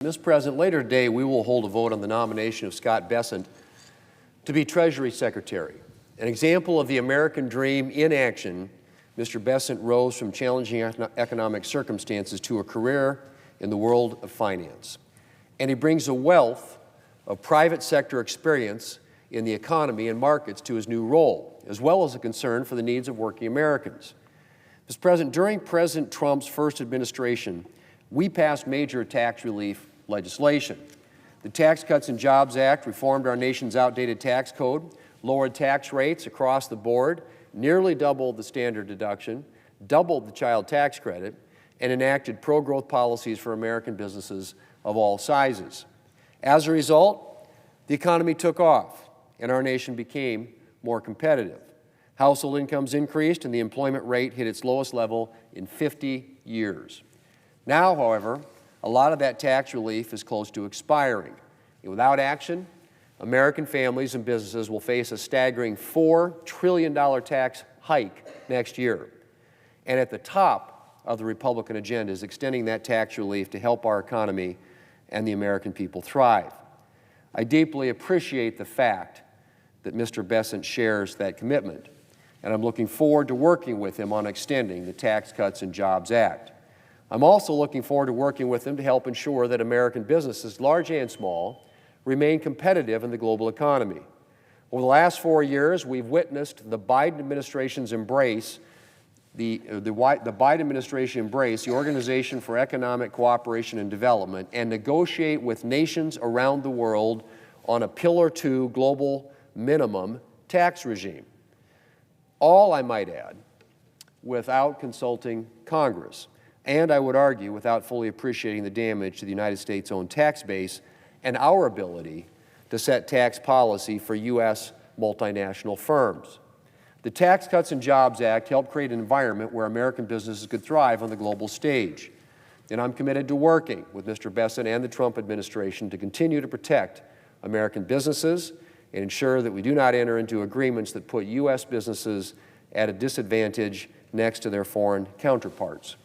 Mr. President, later today we will hold a vote on the nomination of Scott Bessent to be Treasury Secretary. An example of the American dream in action, Mr. Bessent rose from challenging economic circumstances to a career in the world of finance. And he brings a wealth of private sector experience in the economy and markets to his new role, as well as a concern for the needs of working Americans. Mr. President, during President Trump's first administration, we passed major tax relief legislation. The Tax Cuts and Jobs Act reformed our nation's outdated tax code, lowered tax rates across the board, nearly doubled the standard deduction, doubled the child tax credit, and enacted pro-growth policies for American businesses of all sizes. As a result, the economy took off, and our nation became more competitive. Household incomes increased, and the employment rate hit its lowest level in 50 years. Now, however, a lot of that tax relief is close to expiring. And without action, American families and businesses will face a staggering $4 trillion tax hike next year. And at the top of the Republican agenda is extending that tax relief to help our economy and the American people thrive. I deeply appreciate the fact that Mr. Bessent shares that commitment, and I'm looking forward to working with him on extending the Tax Cuts and Jobs Act. I'm also looking forward to working with him to help ensure that American businesses, large and small, remain competitive in the global economy. Over the last 4 years, we've witnessed the Biden administration's embrace, the Biden administration embrace the Organization for Economic Cooperation and Development and negotiate with nations around the world on a Pillar 2 global minimum tax regime. All, I might add, without consulting Congress. And I would argue without fully appreciating the damage to the United States' own tax base and our ability to set tax policy for U.S. multinational firms. The Tax Cuts and Jobs Act helped create an environment where American businesses could thrive on the global stage. And I'm committed to working with Mr. Bessent and the Trump administration to continue to protect American businesses and ensure that we do not enter into agreements that put U.S. businesses at a disadvantage next to their foreign counterparts.